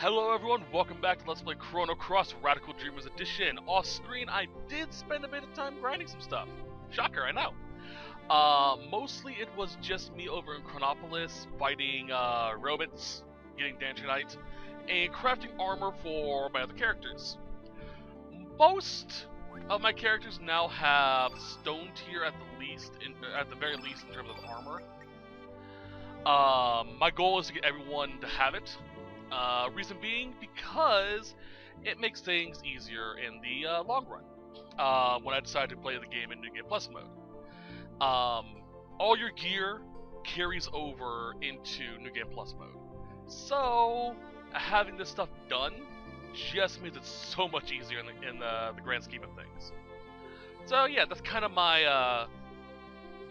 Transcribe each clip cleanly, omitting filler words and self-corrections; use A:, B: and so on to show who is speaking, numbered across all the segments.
A: Hello everyone, welcome back to Let's Play Chrono Cross Radical Dreamers Edition. Off screen, I did spend a bit of time grinding some stuff. Shocker, I know. Mostly it was just me over in Chronopolis, fighting robots, getting Dantrite, and crafting armor for my other characters. Most of my characters now have stone tier at the very least in terms of armor. My goal is to get everyone to have it. Reason being, because it makes things easier in the long run. When I decided to play the game in New Game Plus mode. All your gear carries over into New Game Plus mode. So, having this stuff done just makes it so much easier in the grand scheme of things. So yeah, that's kind of my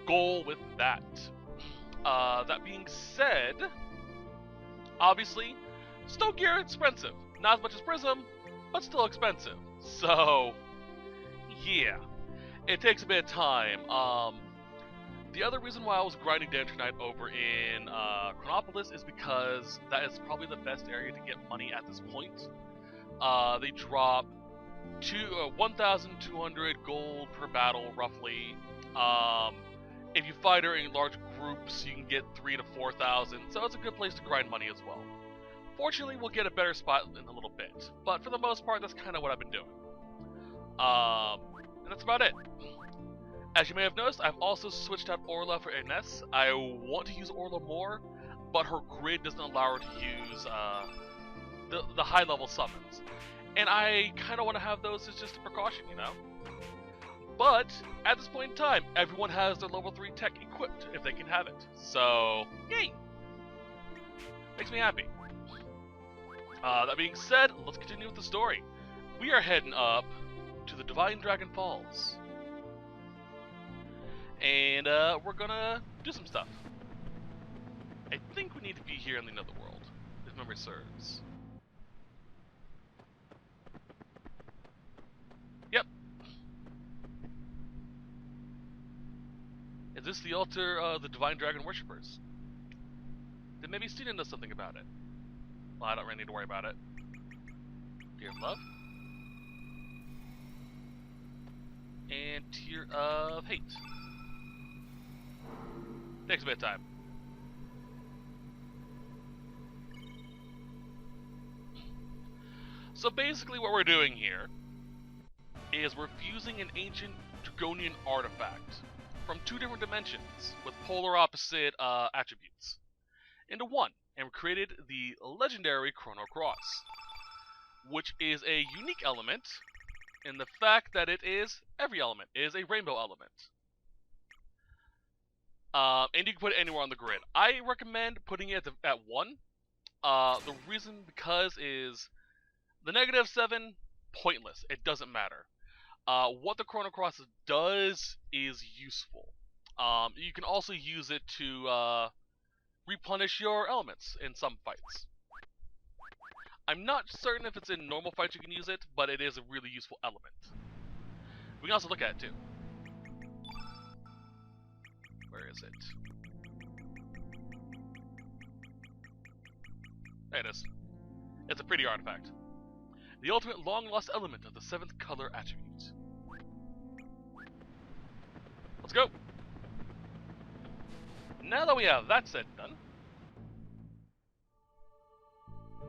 A: goal with that. That being said, obviously, stone gear is expensive. Not as much as Prism, but still expensive. So, yeah. It takes a bit of time. The other reason why I was grinding Dantrite over in Chronopolis is because that is probably the best area to get money at this point. They drop 1,200 gold per battle, roughly. If you fight her in large groups, you can get 3,000 to 4,000, so it's a good place to grind money as well. Fortunately, we'll get a better spot in a little bit, but for the most part, that's kind of what I've been doing. And that's about it. As you may have noticed, I've also switched out Orla for Ines. I want to use Orla more, but her grid doesn't allow her to use the high-level summons. And I kind of want to have those as just a precaution, you know? But, at this point in time, everyone has their level 3 tech equipped, if they can have it. So, yay! Makes me happy. That being said, let's continue with the story. We are heading up to the Divine Dragon Falls. And, we're gonna do some stuff. I think we need to be here in the Netherworld, if memory serves. Yep. Is this the altar of the Divine Dragon Worshippers? Then maybe Steven knows something about it. Well, I don't really need to worry about it. Tear of Love. And Tear of Hate. Takes a bit of time. So basically what we're doing here is we're fusing an ancient Dragonian artifact from two different dimensions with polar opposite attributes into one, and we created the legendary Chrono Cross, which is a unique element in the fact that it is every element. It is a rainbow element. And you can put it anywhere on the grid. I recommend putting it at 1. The reason because is the -7, pointless. It doesn't matter. What the Chrono Cross does is useful. You can also use it to replenish your elements in some fights. I'm not certain if it's in normal fights you can use it, but it is a really useful element. We can also look at it too. Where is it? There it is. It's a pretty artifact. The ultimate long-lost element of the 7th color attribute. Let's go! Now that we have that said and done,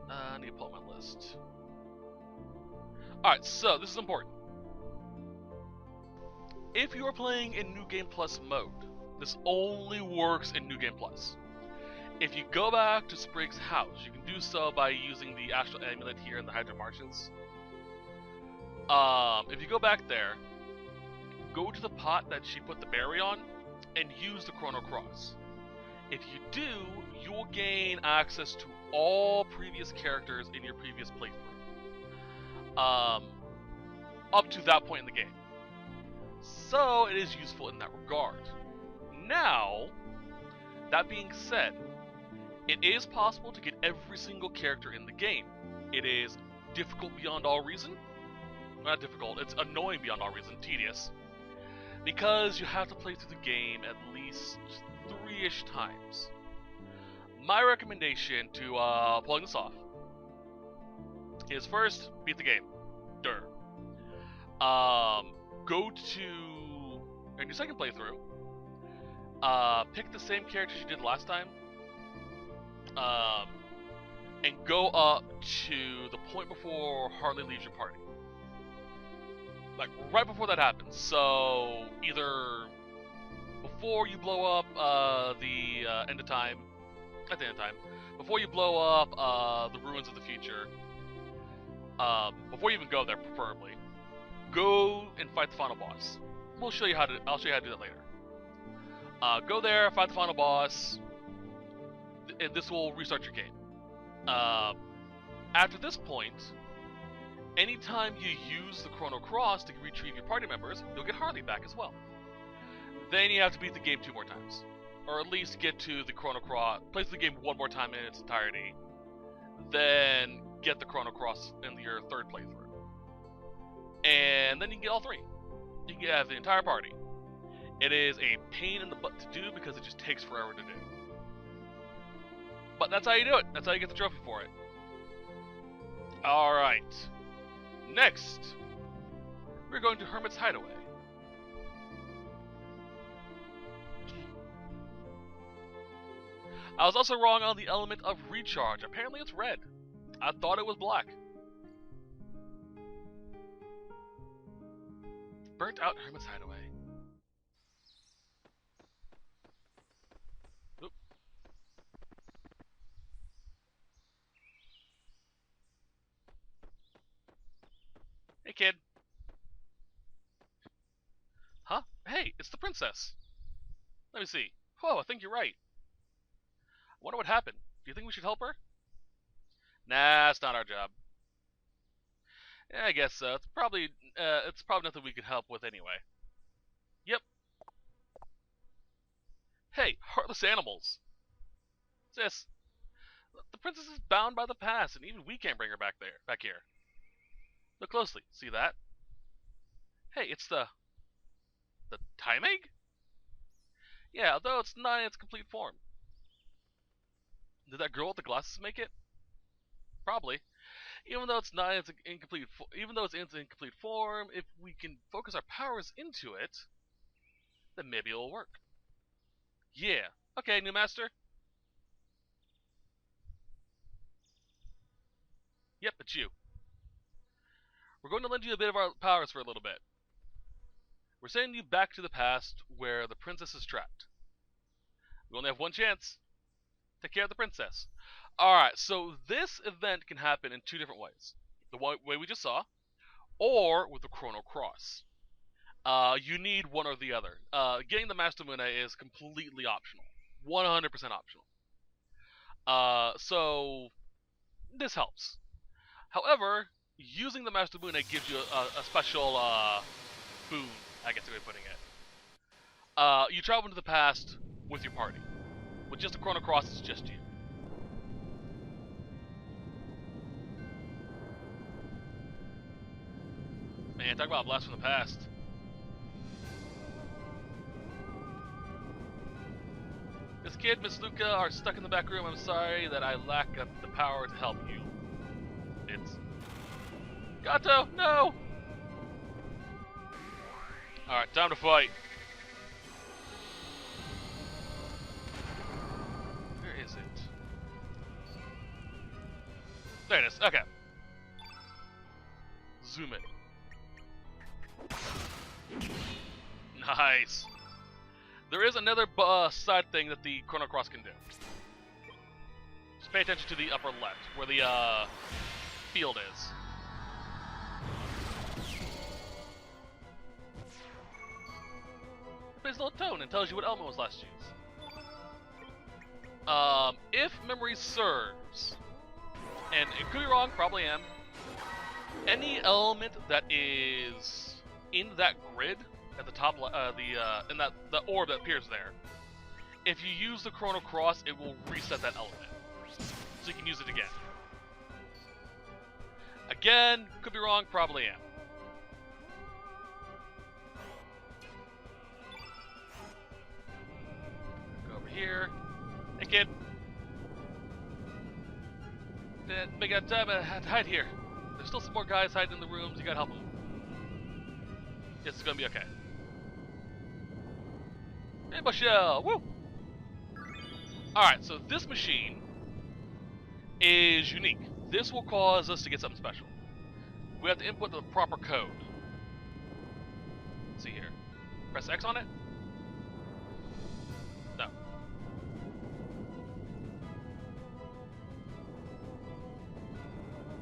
A: I need to pull up my list. Alright, so this is important. If you are playing in New Game Plus mode, this only works in New Game Plus. If you go back to Sprig's house, you can do so by using the Astral Amulet here in the Hydra Marshes. If you go back there, go to the pot that she put the berry on, and use the Chrono Cross. If you do, you will gain access to all previous characters in your previous playthrough. Up to that point in the game. So, it is useful in that regard. Now, that being said, it is possible to get every single character in the game. It is difficult beyond all reason. Not difficult, it's annoying beyond all reason, tedious. Because you have to play through the game at least 3-ish times. My recommendation to pulling this off is first, beat the game. Durr. Go to in your second playthrough. Pick the same characters you did last time. And go up to the point before Harley leaves your party. Like right before that happens. So either before you blow up the end of time, at the end of time, before you blow up the ruins of the future, before you even go there, preferably, go and fight the final boss. I'll show you how to do that later. Go there, fight the final boss, and this will restart your game. After this point, anytime you use the Chrono Cross to retrieve your party members, you'll get Harley back as well. Then you have to beat the game 2 more times. Or at least get to the Chrono Cross, play the game 1 more time in its entirety. Then get the Chrono Cross in your 3rd playthrough. And then you can get all 3. You can have the entire party. It is a pain in the butt to do because it just takes forever to do. But that's how you do it. That's how you get the trophy for it. Alright. Next, we're going to Hermit's Hideaway. I was also wrong on the element of recharge. Apparently it's red. I thought it was black. Burnt out Hermit's Hideaway. Oop. Hey, kid. Huh? Hey, it's the princess. Let me see. Whoa, I think you're right. I wonder what happened. Do you think we should help her? Nah, it's not our job. Yeah, I guess so. It's probably nothing we could help with anyway. Yep. Hey, heartless animals. Sis, the princess is bound by the past, and even we can't bring her back here. Look closely. See that? Hey, it's the time egg? Yeah, although it's not in its complete form. Did that girl with the glasses make it? Probably. Even though it's in its incomplete form, if we can focus our powers into it, then maybe it'll work. Yeah. Okay, new master. Yep, it's you. We're going to lend you a bit of our powers for a little bit. We're sending you back to the past where the princess is trapped. We only have one chance. Take care of the princess. Alright, so this event can happen in 2 different ways. The way we just saw, or with the Chrono Cross. You need one or the other. Getting the Master Mune is completely optional. 100% optional. So, this helps. However, using the Master Mune gives you a special boon, I guess the way of putting it. You travel into the past with your party. With just a Chrono Cross, it's just you. Man, talk about a blast from the past. This kid, Miss Luca, are stuck in the back room. I'm sorry that I lack the power to help you. It's... Gato, no! Alright, time to fight. Where is it? There it is, okay. Zoom it. Nice. There is another side thing that the Chrono Cross can do. Just pay attention to the upper left, where the field is. It plays a little tone and tells you what element was last used. If memory serves, and it could be wrong, probably am, any element that is in that grid at the top, in the orb that appears there, if you use the Chrono Cross, it will reset that element, so you can use it again. Again, could be wrong, probably am. Go over here. Hey, kid. Make a time to hide here. There's still some more guys hiding in the rooms. You gotta help them. Yes, it's gonna be okay. Hey, Michelle! Woo! Alright, so this machine is unique. This will cause us to get something special. We have to input the proper code. Let's see here. Press X on it? No.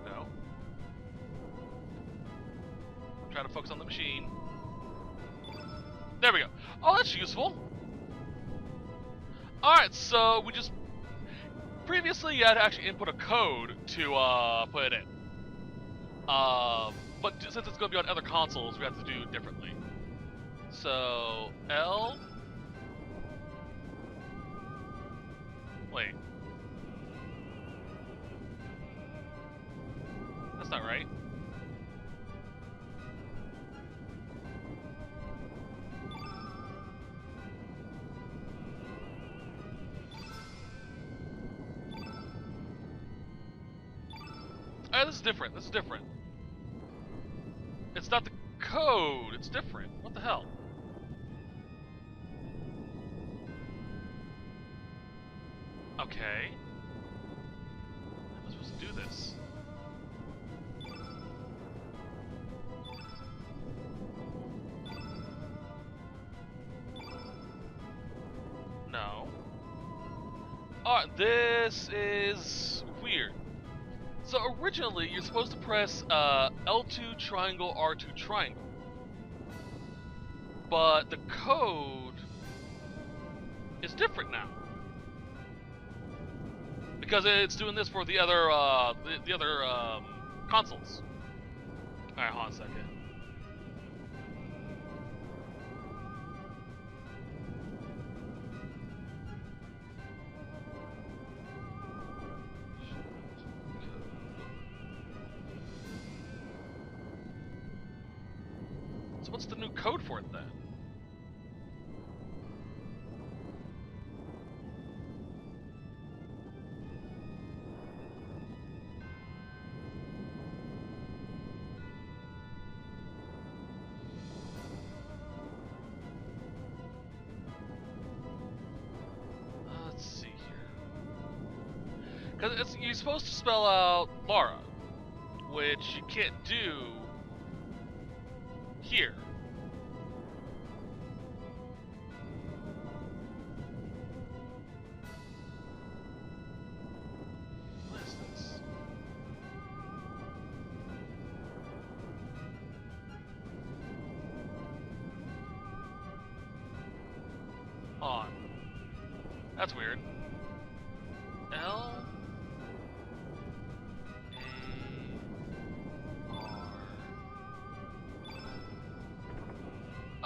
A: No. I'm trying to focus on the machine. There we go. Oh, that's useful. Alright, so we just... Previously, you had to actually input a code to put it in. But since it's going to be on other consoles, we have to do it differently. So, L... Wait. That's not right. Oh, this is different. This is different. It's not the code. It's different. What the hell? Okay. How am I supposed to do this? No. Alright, this is weird. So originally, you're supposed to press L2 triangle, R2 triangle. But the code is different now. Because it's doing this for the other consoles. Alright, hold on a second. So what's the new code for it then? Let's see here. Because you're supposed to spell out Lara, which you can't do here. What is this? On. That's weird. L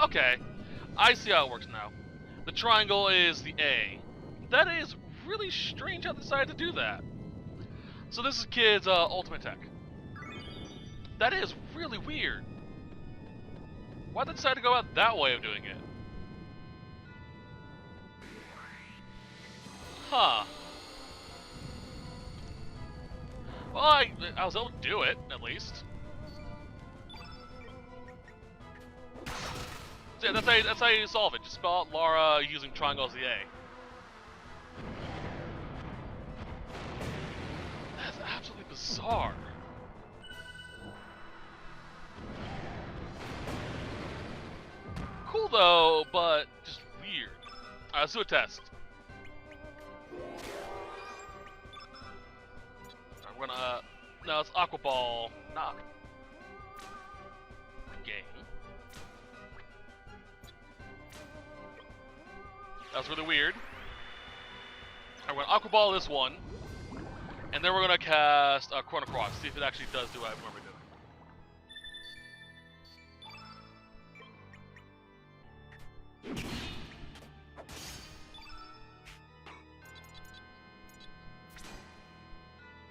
A: Okay, I see how it works now. The triangle is the A. That is really strange how they decided to do that. So this is Kid's ultimate tech. That is really weird. Why'd they decide to go out that way of doing it? Huh. Well, I was able to do it, at least. Yeah, that's how you solve it. Just spell out Lara using triangle as the A. That's absolutely bizarre. Cool though, but just weird. Alright, let's do a test. Alright, we're gonna no, it's Aqua Ball, not game. That's really weird. I'm going to Aqua Ball this one, and then we're going to cast Chrono Cross, see if it actually does do what I remember doing.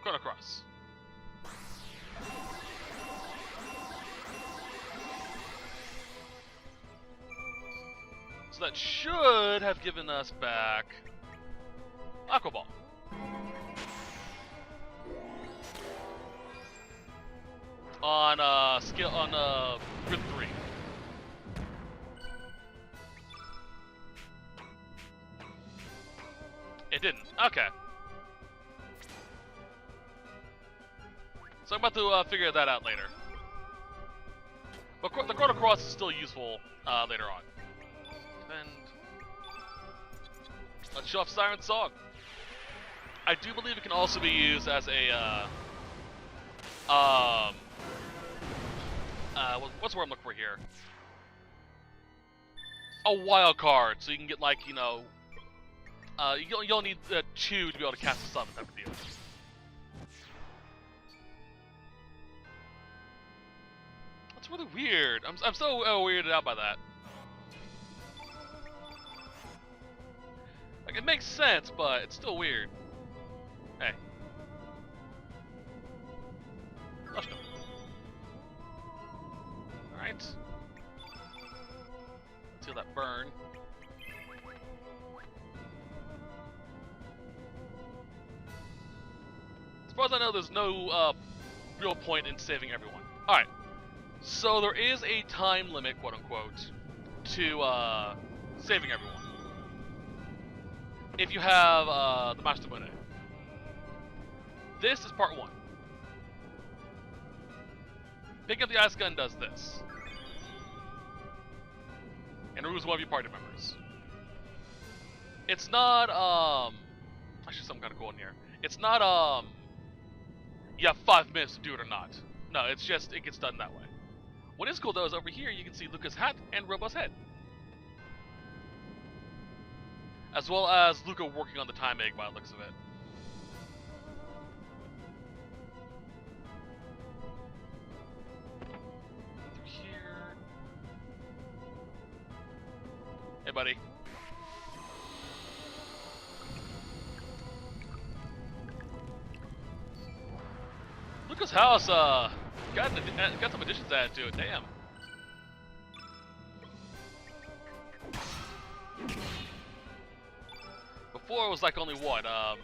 A: Chrono Cross. So that should have given us back Aqua Ball. on grid 3. It didn't. Okay. So I'm about to figure that out later. But the Chrono Cross is still useful later on. And let's show off Siren Song. I do believe it can also be used as a what's the word I'm looking for here? A wild card, so you can get, like, you know, you'll need Chew to be able to cast a summon type of deal. That's really weird. I'm so weirded out by that. Like, it makes sense, but it's still weird. Hey. Let's go. Alright. Let's feel that burn. As far as I know, there's no real point in saving everyone. Alright. So there is a time limit, quote unquote, to saving everyone. If you have the Master Mune. This is part 1. Picking up the ice gun does this. And removes one of your party members. It's not, actually something kinda cool in here. It's not, you have 5 minutes to do it or not. No, it's just, it gets done that way. What is cool though is over here you can see Luca's hat and Robo's head. As well as Luca working on the time egg by the looks of it. Through here. Hey buddy. Luca's house, got some additions added to it, damn. Before it was like only what, a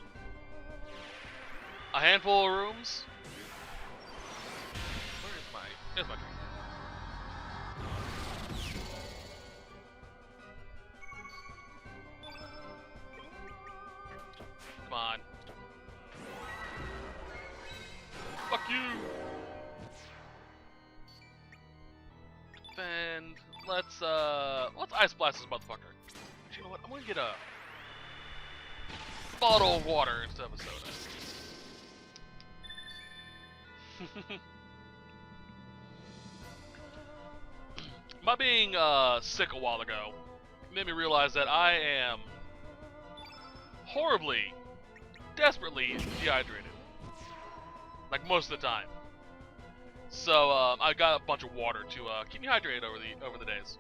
A: handful of rooms? There's my drink. Come on. Fuck you! And let's ice blast this motherfucker. You know what? I'm gonna get a bottle of water instead of a soda. My being sick a while ago made me realize that I am horribly, desperately dehydrated. Like most of the time. So I got a bunch of water to keep me hydrated over the days.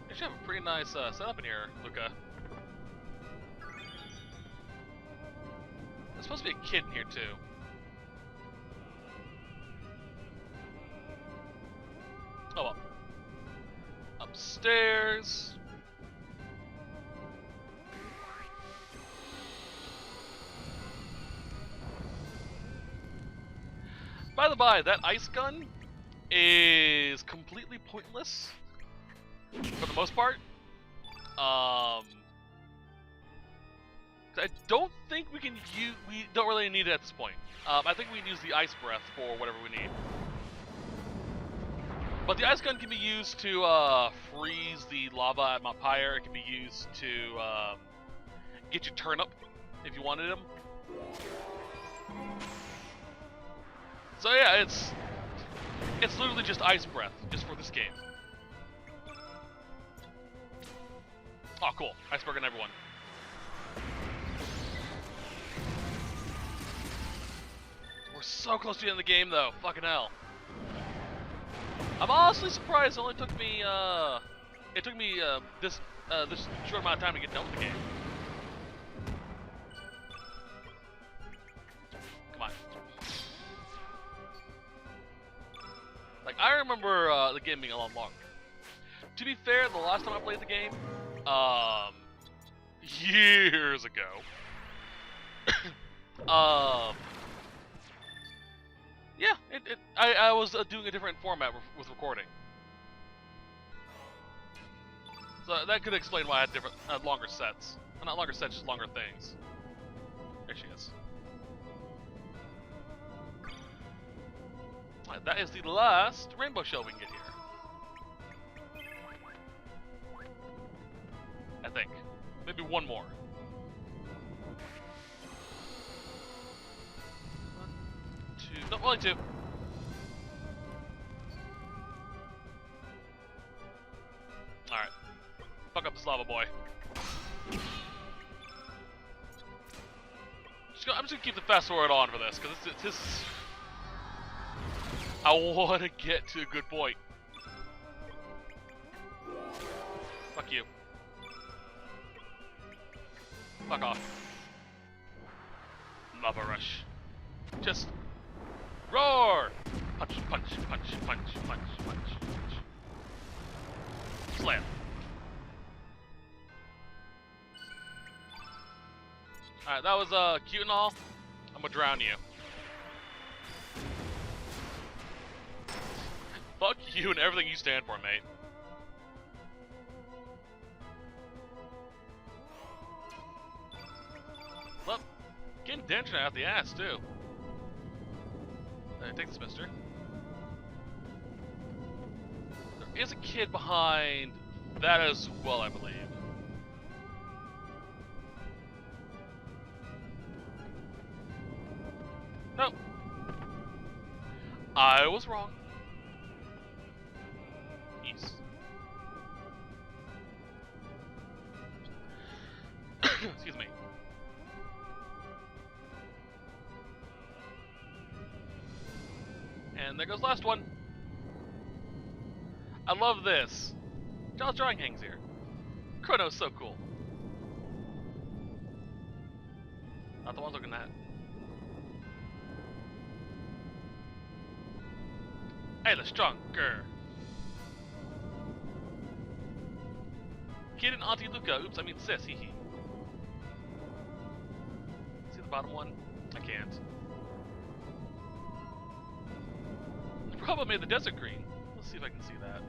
A: You should have a pretty nice setup in here, Luca. There's supposed to be a kid in here too. Oh well. Upstairs. By the by, that ice gun is completely pointless for the most part. I don't think we don't really need it at this point. I think we can use the ice breath for whatever we need. But the ice gun can be used to freeze the lava at Mount Pyre. It can be used to get you turnip if you wanted them. So yeah, it's literally just ice breath, just for this game. Oh, cool. Iceberg on everyone. We're so close to the end of the game, though. Fucking hell. I'm honestly surprised it only took me, this short amount of time to get done with the game. Come on. Like, I remember the game being a lot longer. To be fair, the last time I played the game, years ago. Yeah, I was doing a different format with recording. So that could explain why I had longer sets. Well, not longer sets, just longer things. There she is. Alright, that is the last rainbow shell we can get here. I think. Maybe one more. One, two. No, only two. Alright. Fuck up this lava boy. I'm just gonna keep the fast forward on for this, because this. I want to get to a good point. Fuck you. Fuck off. Lava rush. Just roar! Punch, punch, punch, punch, punch, punch, punch. Slam. Alright, that was cute and all. I'm gonna drown you. Fuck you and everything you stand for, mate. Well, getting dented out the ass, too. Take this, mister. There is a kid behind that as well, I believe. Nope. I was wrong. East. Excuse me. And there goes the last one. I love this. Charles Drawing hangs here. Chrono's so cool. Not the ones looking at. Hey, the stronger. Kid and Auntie Luca. Oops, I mean sis. Hee hee. See the bottom one? I can't. The problem made the desert green. Let's see if I can see that.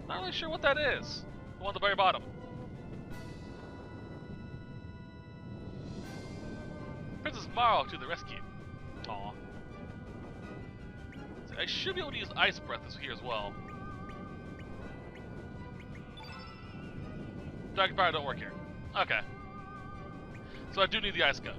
A: Not really sure what that is. The one at the very bottom. Princess Maro to the rescue. Aw. I should be able to use Ice Breath here as well. Dragon Fire don't work here. Okay. So I do need the Ice Gun.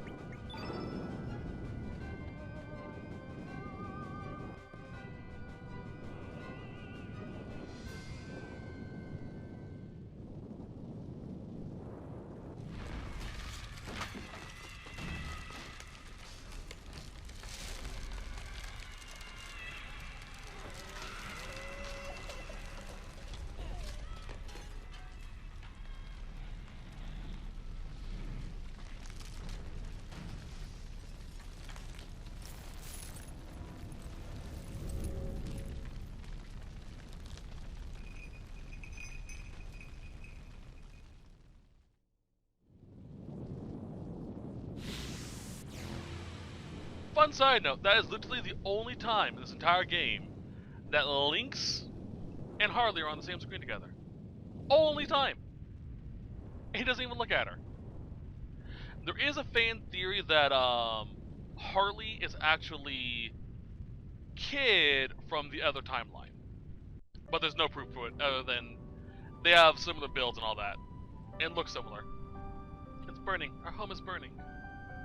A: Fun side note, that is literally the only time in this entire game that Lynx and Harley are on the same screen together. Only time! He doesn't even look at her. There is a fan theory that Harley is actually Kid from the other timeline. But there's no proof for it other than they have similar builds and all that. And look similar. It's burning. Our home is burning.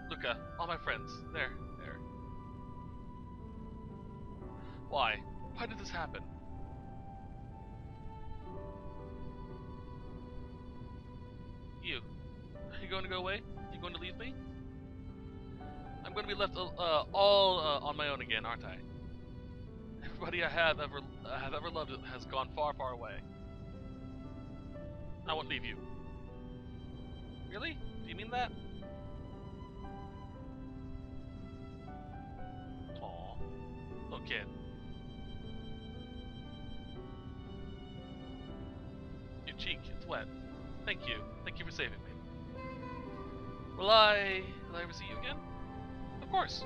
A: Luca, all my friends. There. Why? Why did this happen? You. Are you going to go away? Are you going to leave me? I'm going to be left all on my own again, aren't I? Everybody I have ever loved has gone far, far away. I won't leave you. Really? Do you mean that? Aww. Little kid. Your cheek, it's wet. Thank you. Thank you for saving me. Will I ever see you again? Of course.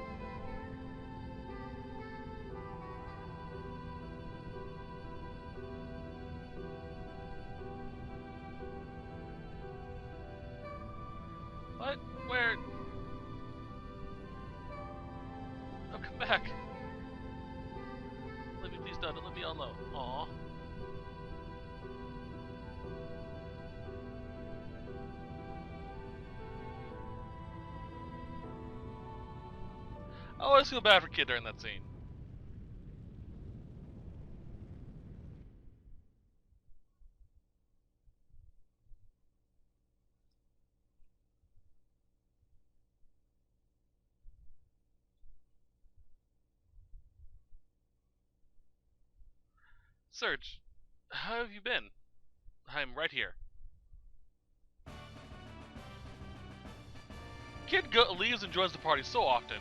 A: What? Where? Oh, come back. Let me please don't let me on low. Aww. I always feel bad for Kid during that scene. Serge, how have you been? I'm right here. Kid leaves and joins the party so often.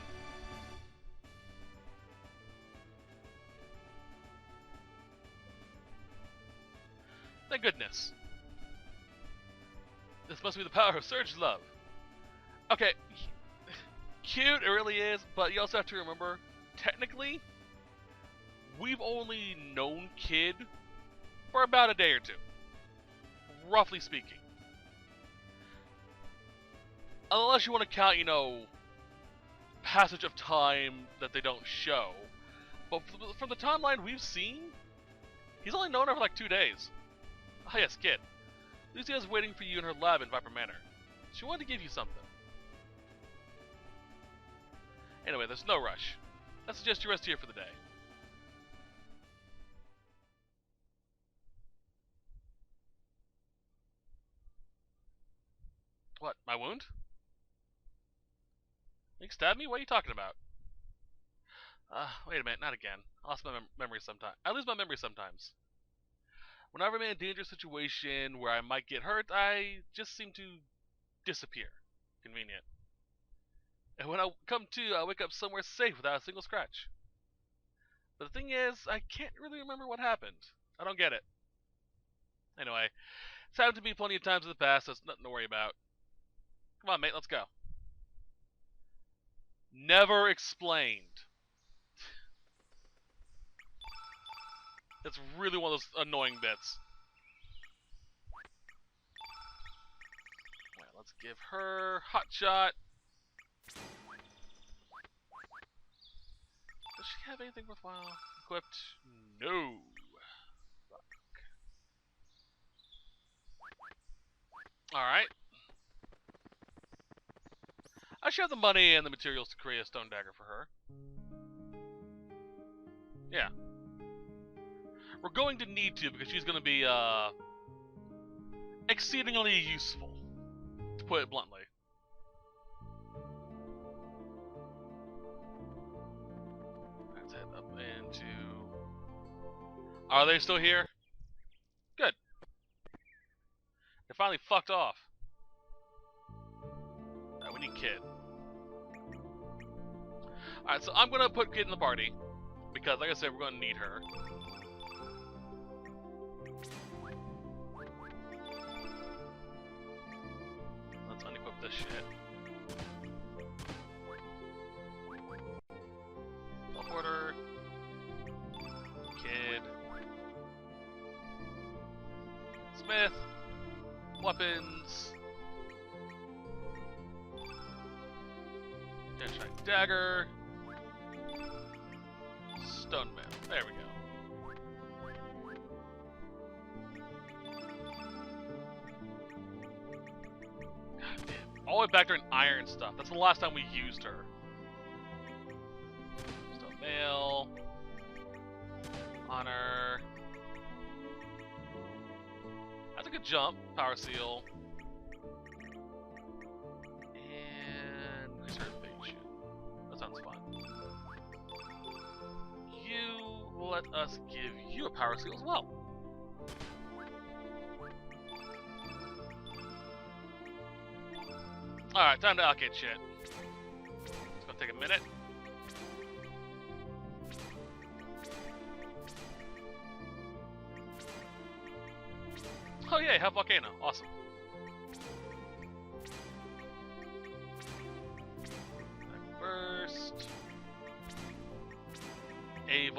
A: Thank goodness. This must be the power of Serge's love. Okay, cute, it really is, but you also have to remember, technically, we've only known Kid for about a day or two. Roughly speaking. Unless you want to count, you know, passage of time that they don't show. But from the timeline we've seen, he's only known her for like 2 days. Ah yes, Kid. Lucia's waiting for you in her lab in Viper Manor. She wanted to give you something. Anyway, there's no rush. I suggest you rest here for the day. What, my wound? You stabbed me? What are you talking about? Wait a minute, not again. I lost my memory sometimes. I lose my memory sometimes. Whenever I'm in a dangerous situation where I might get hurt, I just seem to disappear. Convenient. And when I come to, I wake up somewhere safe without a single scratch. But the thing is, I can't really remember what happened. I don't get it. Anyway, it's happened to me plenty of times in the past, so it's nothing to worry about. Come on, mate, let's go. Never explained. That's really one of those annoying bits. Well, let's give her hot shot. Does she have anything worthwhile equipped? No. Fuck. Alright. I should have the money and the materials to create a stone dagger for her. Yeah. We're going to need to because she's going to be exceedingly useful, to put it bluntly. Let's head up into... Are they still here? Good. They finally fucked off. Alright, we need Kid. Alright, so I'm going to put Kid in the party. Because, like I said, we're going to need her. Let's unequip this shit. Teleporter. Kid. Smith. Weapons. Deadshot dagger. Stone man. There we go. God damn. All the way back during iron stuff. That's the last time we used her. Stone mail. Honor. That's a good jump. Power seal. And reservation. That sounds fun. Let us give you a power seal as well. Alright, time to allocate shit. It's gonna take a minute. Oh yeah, have volcano. Awesome.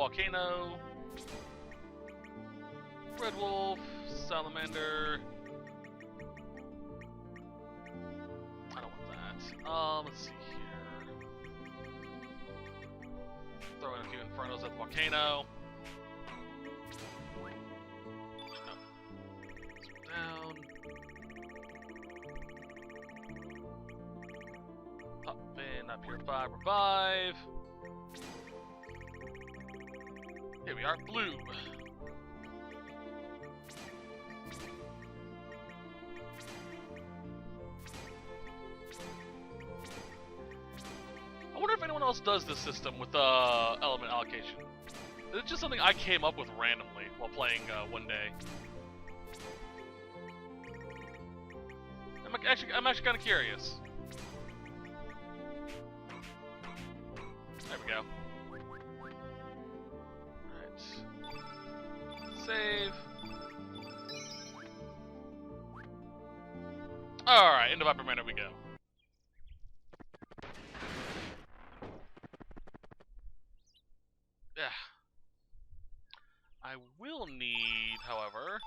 A: volcano. Red wolf, salamander. I don't want that. Let's see here. Throw in a few infernos at the volcano. No. Down. Pop in, not purify, revive. Here we are, blue. I wonder if anyone else does this system with element allocation. It's just something I came up with randomly while playing one day. I'm actually kind of curious. There we go. Alright. Save. Alright, into Viper Manor we go. Yeah. I will need, however,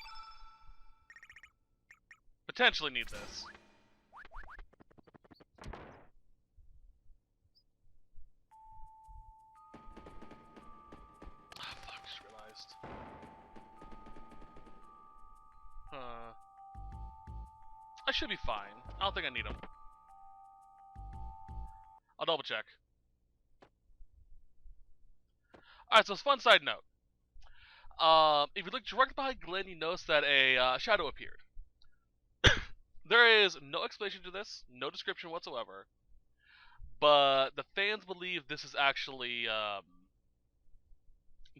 A: potentially need this. Ah, fuck, just realized. I should be fine. I don't think I need them. I'll double check. Alright, so it's a fun side note. If you look directly behind Glenn, you notice that a shadow appeared. There is no explanation to this, no description whatsoever. But the fans believe this is actually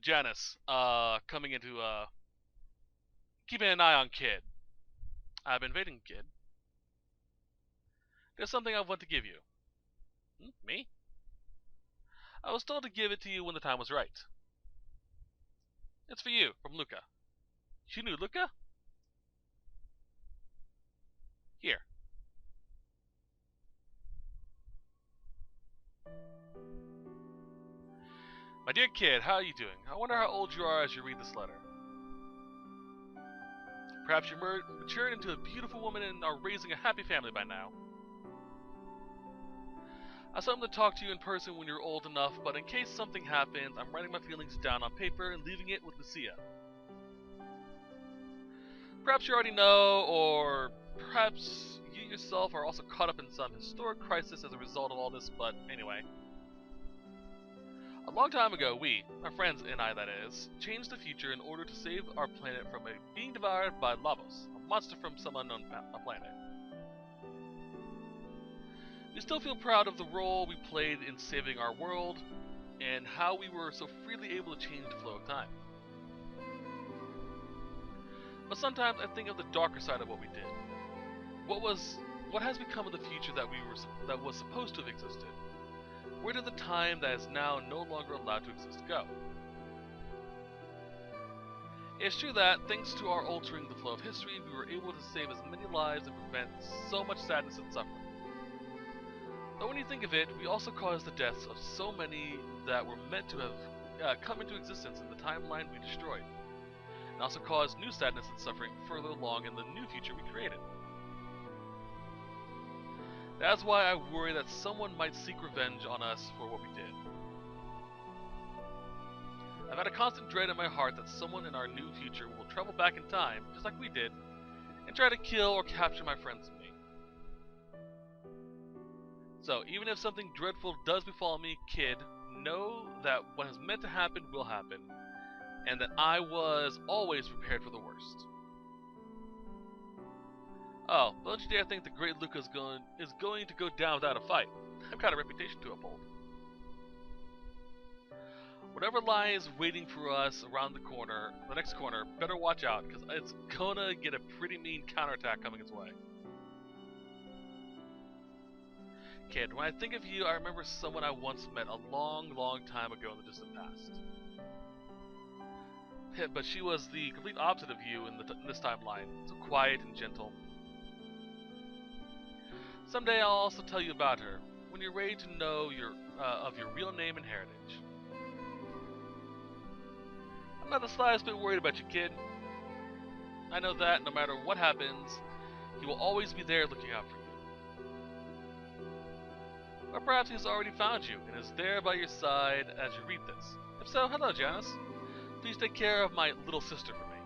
A: Janice coming into keeping an eye on Kid. I've been invading Kid. There's something I want to give you. Me? I was told to give it to you when the time was right. It's for you, from Luca. You knew Luca? Here. My dear Kid, how are you doing? I wonder how old you are as you read this letter. Perhaps you matured into a beautiful woman and are raising a happy family by now. I was hoping to talk to you in person when you're old enough, but in case something happens, I'm writing my feelings down on paper and leaving it with Lucia. Perhaps you already know, or perhaps you yourself are also caught up in some historic crisis as a result of all this, but anyway. A long time ago, we, our friends and I that is, changed the future in order to save our planet from being devoured by Lavos, a monster from some unknown planet. We still feel proud of the role we played in saving our world, and how we were so freely able to change the flow of time. But sometimes I think of the darker side of what we did. What has become of the future that was supposed to have existed? Where did the time that is now no longer allowed to exist go? It's true that, thanks to our altering the flow of history, we were able to save as many lives and prevent so much sadness and suffering. But when you think of it, we also caused the deaths of so many that were meant to have come into existence in the timeline we destroyed, and also caused new sadness and suffering further along in the new future we created. That's why I worry that someone might seek revenge on us for what we did. I've had a constant dread in my heart that someone in our new future will travel back in time, just like we did, and try to kill or capture my friends and me. So, even if something dreadful does befall me, Kid, know that what is meant to happen will happen, and that I was always prepared for the worst. Oh, but don't you dare think the great Luca is going to go down without a fight. I've got a reputation to uphold. Whatever lies waiting for us around the next corner, better watch out, because it's gonna get a pretty mean counterattack coming its way. Kid, when I think of you, I remember someone I once met a long, long time ago in the distant past. But she was the complete opposite of you in this timeline, so quiet and gentle. Someday I'll also tell you about her, when you're ready to know of your real name and heritage. I'm not the slightest bit worried about you, kid. I know that no matter what happens, he will always be there looking out for you. Or perhaps he's already found you and is there by your side as you read this. If so, hello, Janice. Please take care of my little sister for me.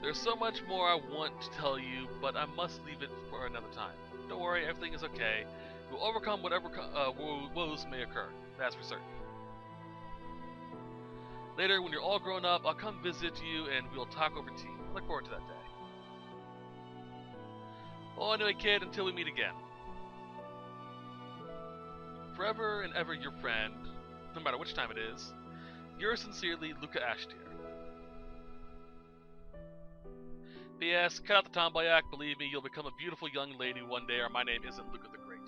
A: There's so much more I want to tell you, but I must leave it for another time. Don't worry, everything is okay. We'll overcome whatever woes may occur. That's for certain. Later, when you're all grown up, I'll come visit you and we'll talk over tea. I look forward to that day. Well, anyway, kid, until we meet again. Forever and ever your friend, no matter which time it is. Yours sincerely, Luca Ashtier. P.S. Cut out the tomboy act. Believe me, you'll become a beautiful young lady one day, or my name isn't Luca the Great.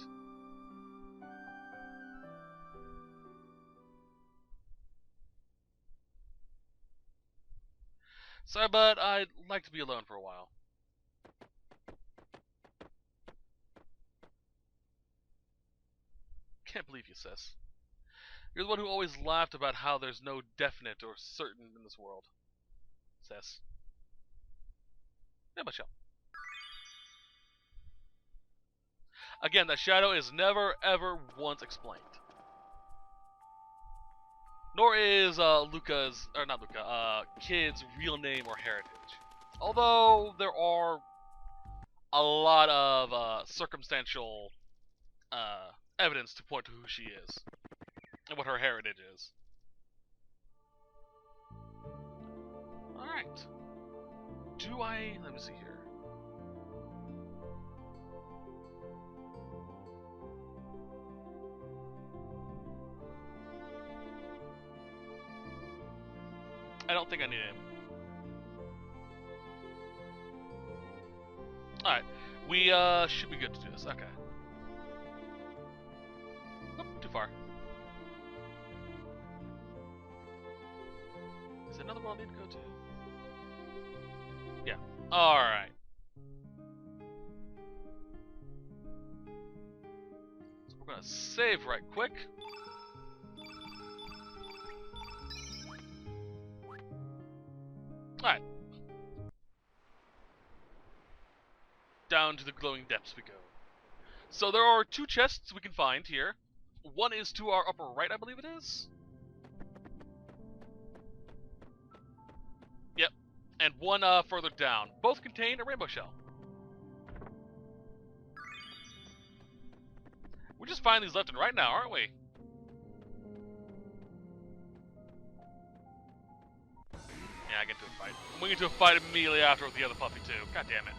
A: Sorry, but I'd like to be alone for a while. Can't believe you, sis. You're the one who always laughed about how there's no definite or certain in this world. Sis. Yeah, Michelle. Again, that shadow is never, ever once explained. Nor is Kid's real name or heritage. Although there are a lot of circumstantial evidence to point to who she is and what her heritage is. Alright. Let me see here. I don't think I need him. Alright. We should be good to do this. Okay. Oop, too far. Is there another one I need to go to? Yeah. Alright. So we're gonna save right quick. Alright. Down to the glowing depths we go. So there are 2 chests we can find here. One is to our upper right, I believe it is. Yep. And one further down. Both contain a rainbow shell. We're just finding these left and right now, aren't we? Yeah, I get to a fight. We get to a fight immediately after with the other puppy too. God damn it.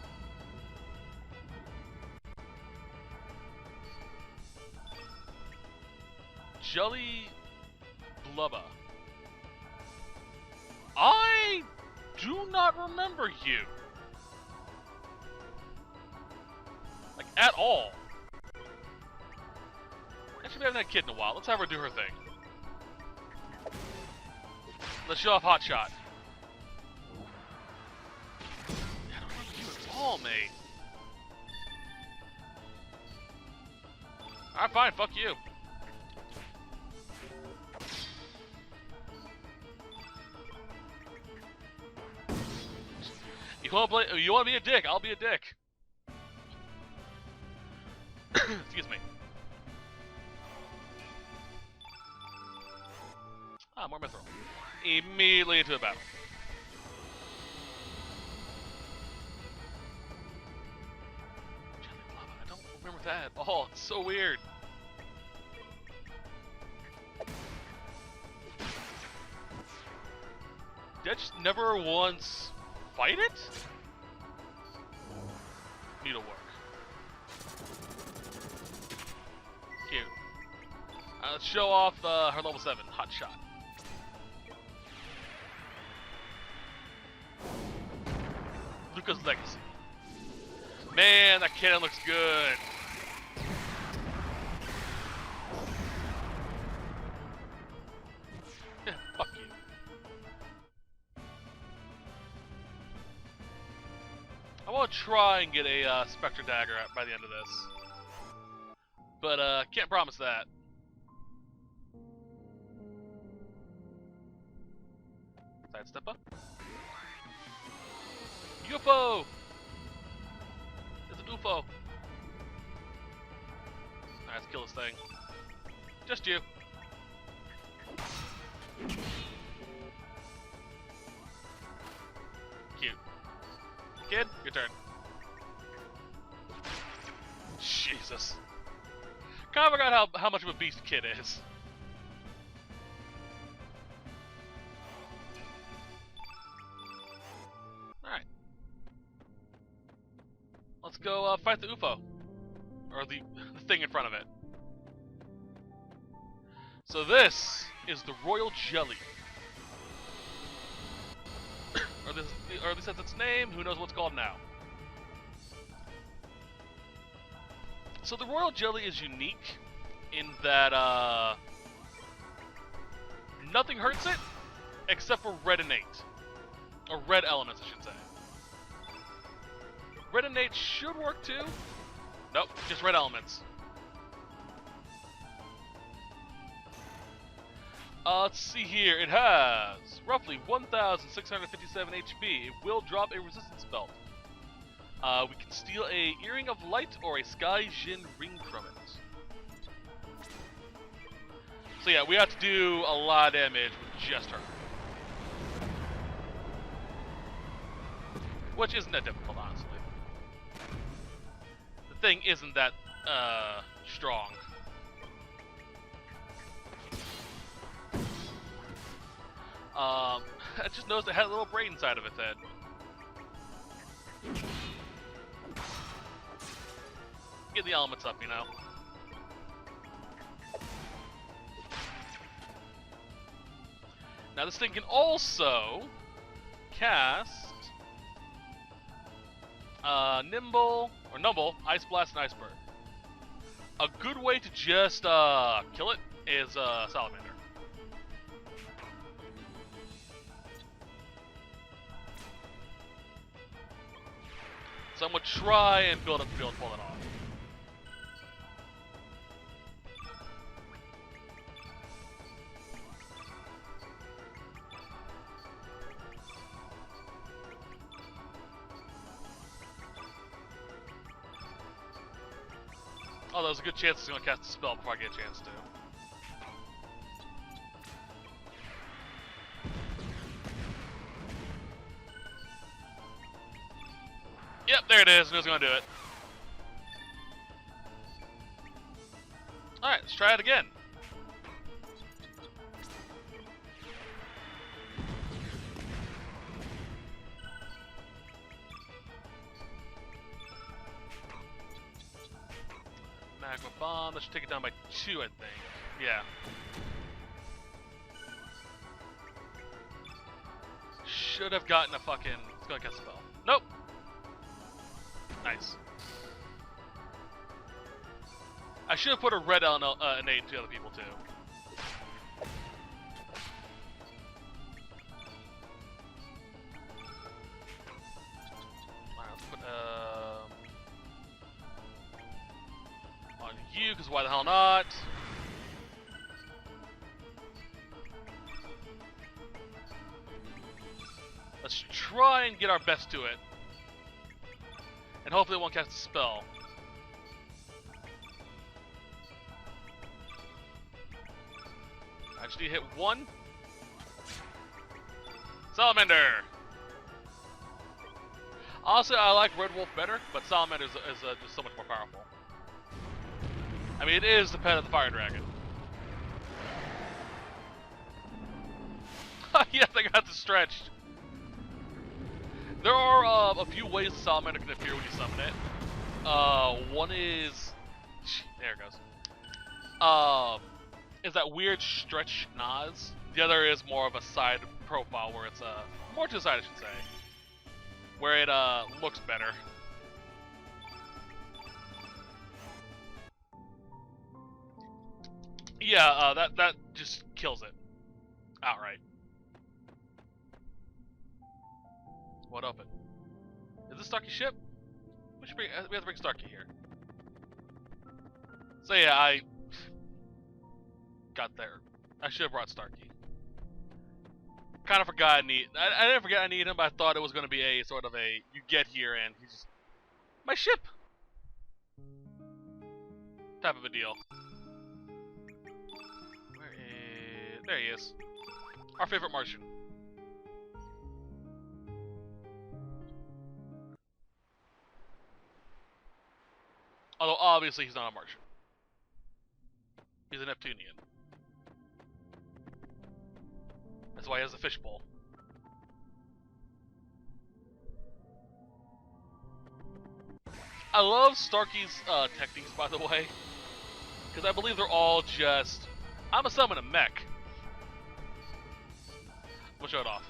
A: Jelly Blubba. I do not remember you. Like, at all. Actually, we haven't had a kid in a while. Let's have her do her thing. Let's show off Hot Shot. I don't remember you at all, mate. Alright, fine. Fuck you. You want to be a dick? I'll be a dick. Excuse me. Ah, more mithril. Immediately into a battle. I don't remember that. Oh, it's so weird. Did I just never once fight it? Needle work. Cute. Let's show off her level 7 Hot Shot. Luca's Legacy. Man, that cannon looks good. Fuck you. I want to try and get a Spectre Dagger by the end of this. But, can't promise that. Sidestep up. UFO! It's an UFO. Alright, let's kill this thing. Just you. Cute. Kid, your turn. Jesus. Kind of forgot how much of a beast Kid is. Alright. Let's go fight the UFO. Or the thing in front of it. So this is the Royal Jelly. or at least that's its name, who knows what's called now. So the Royal Jelly is unique in that nothing hurts it except for red innate. Or red elements, I should say. Red innate should work too. Nope, just red elements. Let's see here. It has roughly 1,657 HP. It will drop a resistance belt. We can steal a Earring of Light or a Sky Jin ring from it. So yeah, we have to do a lot of damage with just her. Which isn't that difficult, honestly. The thing isn't that strong. I just noticed it had a little brain inside of its head. Get the elements up, you know. Now this thing can also cast Nimble, Ice Blast, and Ice Bird. A good way to just kill it is Salamander. So I'm going to try and build up the field to pull it off. Oh, there's a good chance it's going to cast a spell before I get a chance to. Yep, there it is. It was going to do it. Alright, let's try it again. Magma Bomb. That should take it down by 2, I think. Yeah. Should have gotten a fucking... It's going to cast a spell. Nope. Nice. I should have put a red innate into other people too. Alright, let's put on you, because why the hell not? Let's try and get our best to it. And hopefully it won't cast a spell. I just need to hit 1. Salamander! Honestly, I like Red Wolf better, but Salamander is just so much more powerful. I mean, it is the pet of the Fire Dragon. Yes, I got this stretched. There are a few ways the Salamander can appear when you summon it. One is... There it goes. Is that weird stretch schnoz. The other is more of a side profile where it's more to the side, I should say. Where it looks better. Yeah, that just kills it. Outright. What open? Is this Starkey's ship? We have to bring Starkey here. So yeah, I got there. I should have brought Starkey. Kind of forgot I didn't forget I need him, but I thought it was going to be a sort of a you get here and he's just my ship type of a deal. Where is there he is. Our favorite Martian. Although obviously he's not a Martian. He's a Neptunian. That's why he has a fishbowl. I love Starkey's techniques, by the way, because I believe they're all just, I'm gonna summon a mech. We'll show it off.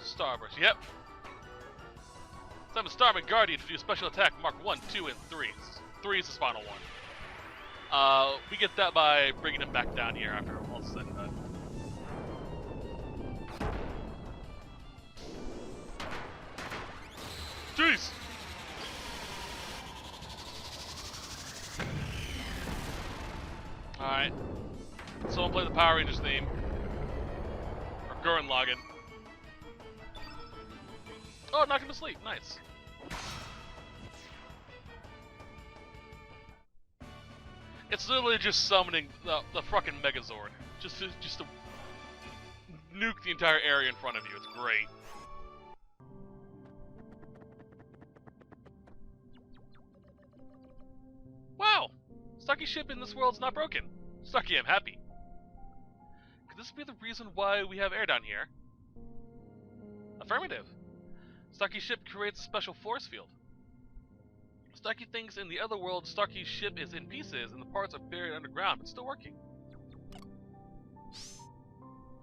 A: Starburst, yep. Summon Starman Guardian to do special attack Mark 1, 2, and 3. 3 is his final one. We get that by bringing him back down here after all said and done. Jeez! Alright. Someone play the Power Rangers theme. Or Gurren Lagann. Oh, knocked him to sleep. Nice. It's literally just summoning the fucking Megazord. Just to nuke the entire area in front of you. It's great. Wow! Starkey's ship in this world's not broken. Starkey, I'm happy. Could this be the reason why we have air down here? Affirmative. Starkey's ship creates a special force field. Starkey thinks in the other world Starkey's ship is in pieces and the parts are buried underground, but still working.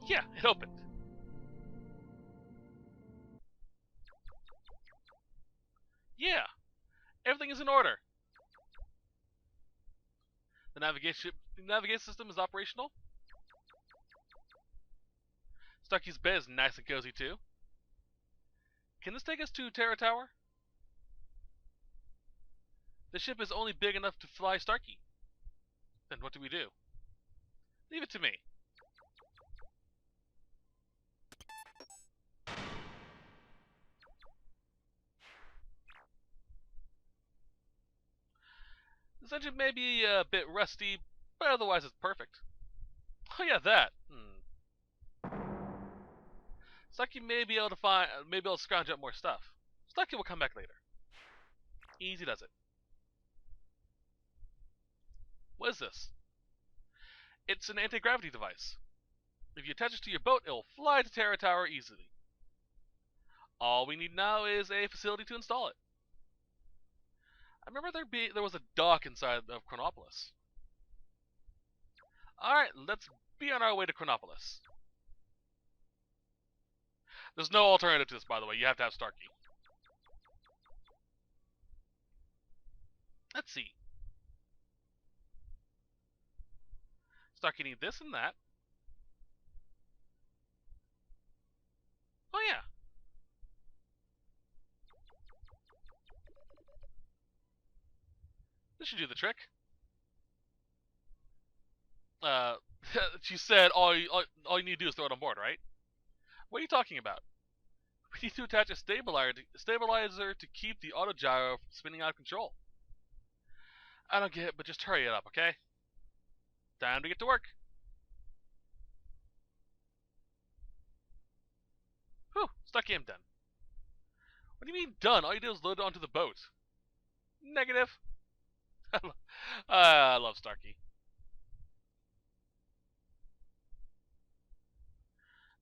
A: Yeah, it opened. Yeah, everything is in order. The navigation system is operational. Starkey's bed is nice and cozy too. Can this take us to Terra Tower? The ship is only big enough to fly Starkey. Then what do we do? Leave it to me. This engine may be a bit rusty, but otherwise it's perfect. Oh yeah, that. Starkey may be able to scrounge up more stuff. Starkey will come back later. Easy does it. What is this? It's an anti-gravity device. If you attach it to your boat, it will fly to Terra Tower easily. All we need now is a facility to install it. I remember there was a dock inside of Chronopolis. Alright, let's be on our way to Chronopolis. There's no alternative to this, by the way. You have to have Starkey. Let's see. Starkey need this and that. Oh yeah. This should do the trick. She said all you need to do is throw it on board, right? What are you talking about? We need to attach a stabilizer to keep the auto gyro from spinning out of control. I don't get it, but just hurry it up, okay? Time to get to work. Whew, Starkey, I'm done. What do you mean done? All you do is load it onto the boat. Negative. I love Starkey.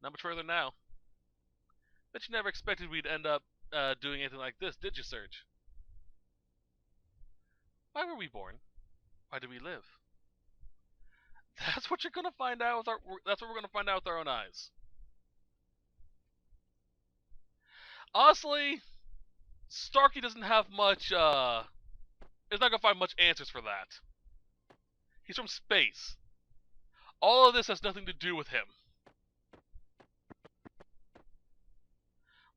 A: Not much further now. Bet you never expected we'd end up doing anything like this, did you, Serge? Why were we born? Why do we live? That's what you're gonna find out with that's what we're gonna find out with our own eyes. Honestly, Starkey doesn't have much is not gonna find much answers for that. He's from space. All of this has nothing to do with him.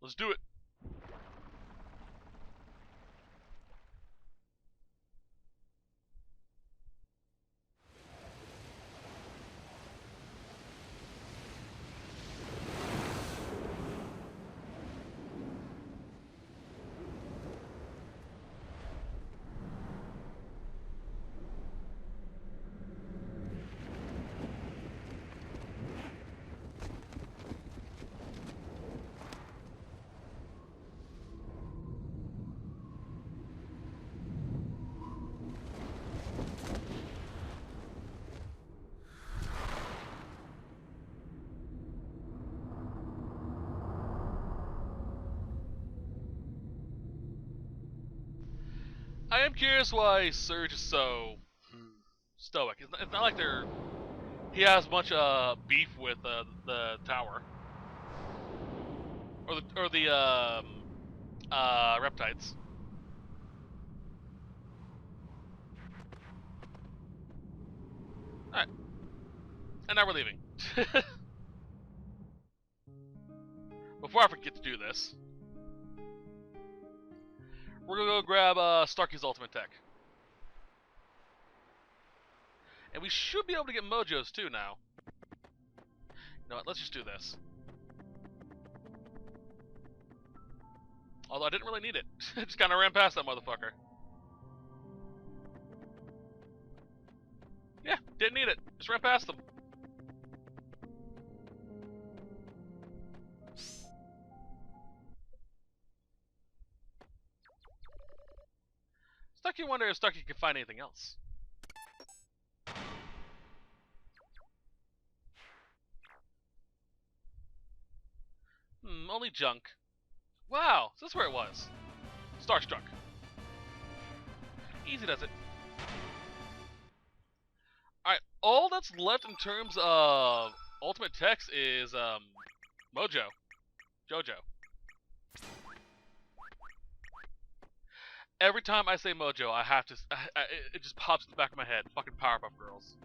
A: Let's do it. I am curious why Serge is so stoic. It's not like he has much beef with the tower or the reptites. All right, and now we're leaving. Before I forget to do this, we're gonna go grab Starkey's ultimate tech. And we should be able to get Mojos too now. You know what, let's just do this. Although I didn't really need it. Just kinda ran past that motherfucker. Yeah, didn't need it. Just ran past them. Starkey wonder if Starkey can find anything else. Only junk. Wow, is this where it was? Starstruck. Easy does it. Alright, all that's left in terms of ultimate text is Mojo. Jojo. Every time I say Mojo, I have to. It just pops in the back of my head. Fucking Powerpuff Girls.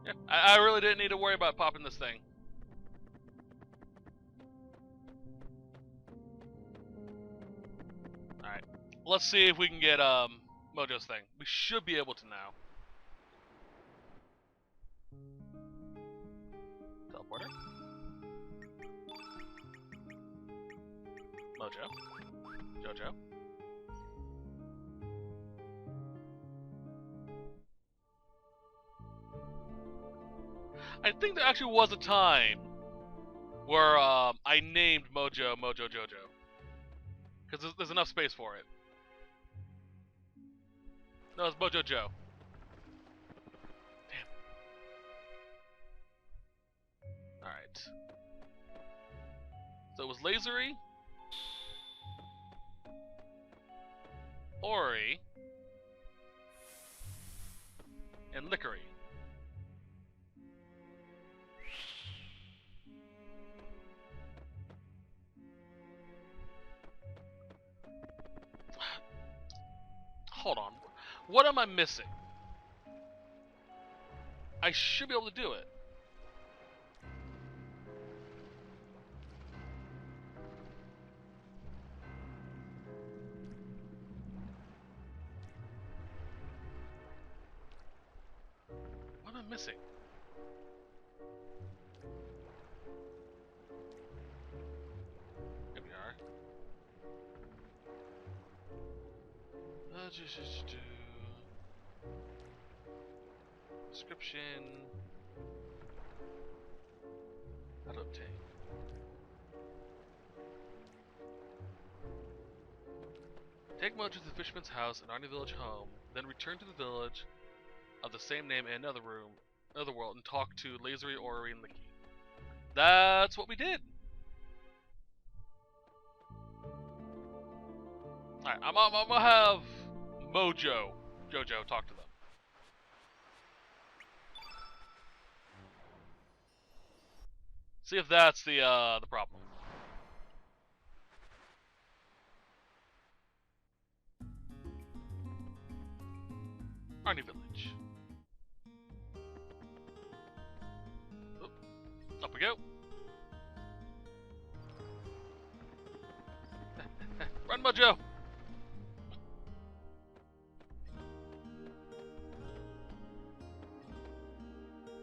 A: Yeah, I really didn't need to worry about popping this thing. Alright. Let's see if we can get Mojo's thing. We should be able to now. Teleporter. Mojo. Jojo. I think there actually was a time where I named Mojo Mojo Jojo. Because there's enough space for it. No, it's Mojo Joe. Damn. Alright. So it was Lasery, Ori, and Lickery. Hold on. What am I missing? I should be able to do it. What am I missing? Here we are. Just do description. How to obtain. Take Mojo to the fisherman's house in Arnie Village home, then return to the village of the same name in another world, and talk to Lasery, Ori, and Licky. That's what we did. Alright, I'm gonna have Mojo Jojo talk to them. See if that's the problem. Arnie Village. Oop. Up we go. Run, Mojo!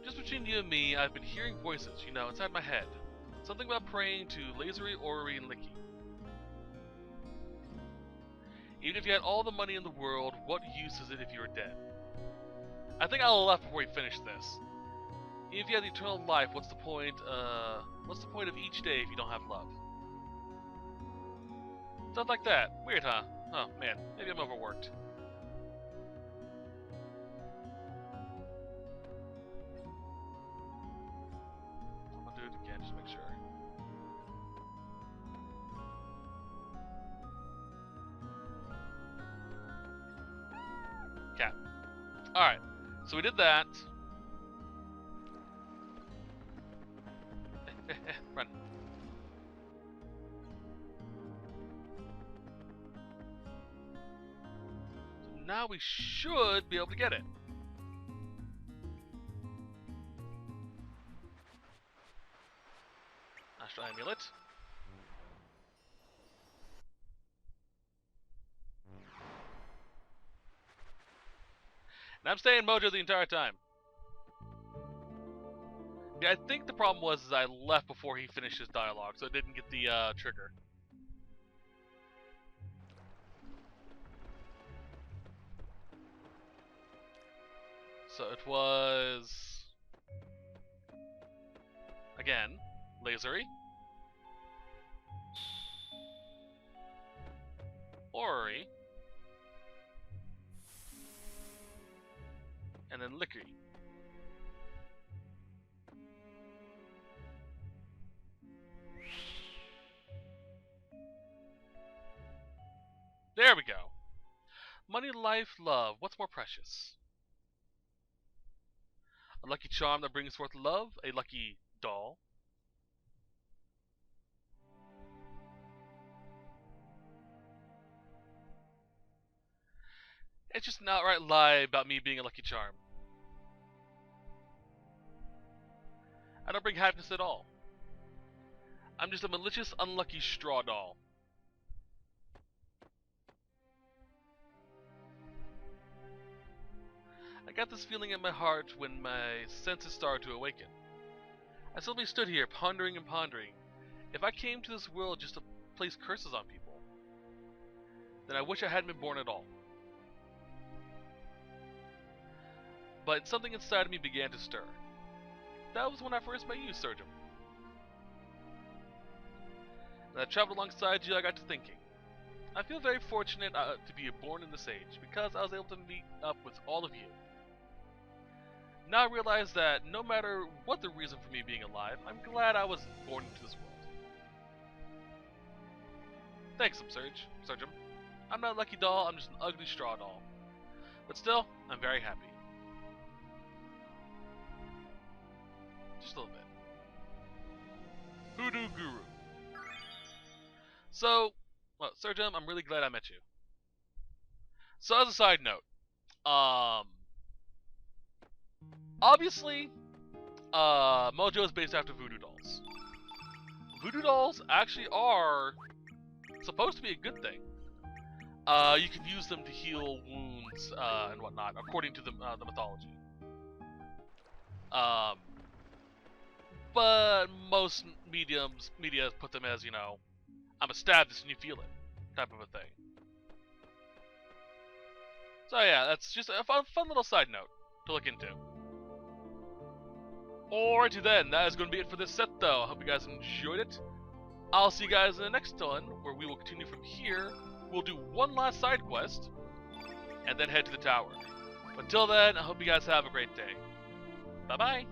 A: Just between you and me, I've been hearing voices, you know, inside my head. Something about praying to Lasery, Ori, and Licky. Even if you had all the money in the world, what use is it if you were dead? I think I'll left before we finish this. Even if you had eternal life, what's the point of each day if you don't have love? Stuff like that. Weird, huh? Oh, man. Maybe I'm overworked. I'm gonna do it again, just to make sure. Alright, so we did that. Run. So now we should be able to get it. Astral Amulet. And I'm staying Mojo the entire time. Yeah, I think the problem was is I left before he finished his dialogue, so I didn't get the trigger. So it was... Again, lasery. Ori. And then Lickery. There we go. Money, life, love. What's more precious? A lucky charm that brings forth love? A lucky doll? It's just an outright lie about me being a lucky charm. I don't bring happiness at all. I'm just a malicious, unlucky straw doll. I got this feeling in my heart when my senses started to awaken. I simply stood here, pondering and pondering. If I came to this world just to place curses on people, then I wish I hadn't been born at all. But something inside of me began to stir. That was when I first met you, Serge. As I traveled alongside you, I got to thinking. I feel very fortunate to be born in this age, because I was able to meet up with all of you. Now I realize that no matter what the reason for me being alive, I'm glad I was born into this world. Thanks, Serge. I'm not a lucky doll, I'm just an ugly straw doll. But still, I'm very happy. Just a little bit. Hoodoo Guru. So, well, Serge, I'm really glad I met you. So as a side note, obviously, Mojo is based after voodoo dolls. Voodoo dolls actually are supposed to be a good thing. You can use them to heal wounds and whatnot, according to the mythology. But most media put them as, you know, I'm a stab this and you feel it, type of a thing. So yeah, that's just a fun little side note to look into. Alrighty then, that is going to be it for this set though. I hope you guys enjoyed it. I'll see you guys in the next one, where we will continue from here. We'll do one last side quest, and then head to the tower. Until then, I hope you guys have a great day. Bye-bye!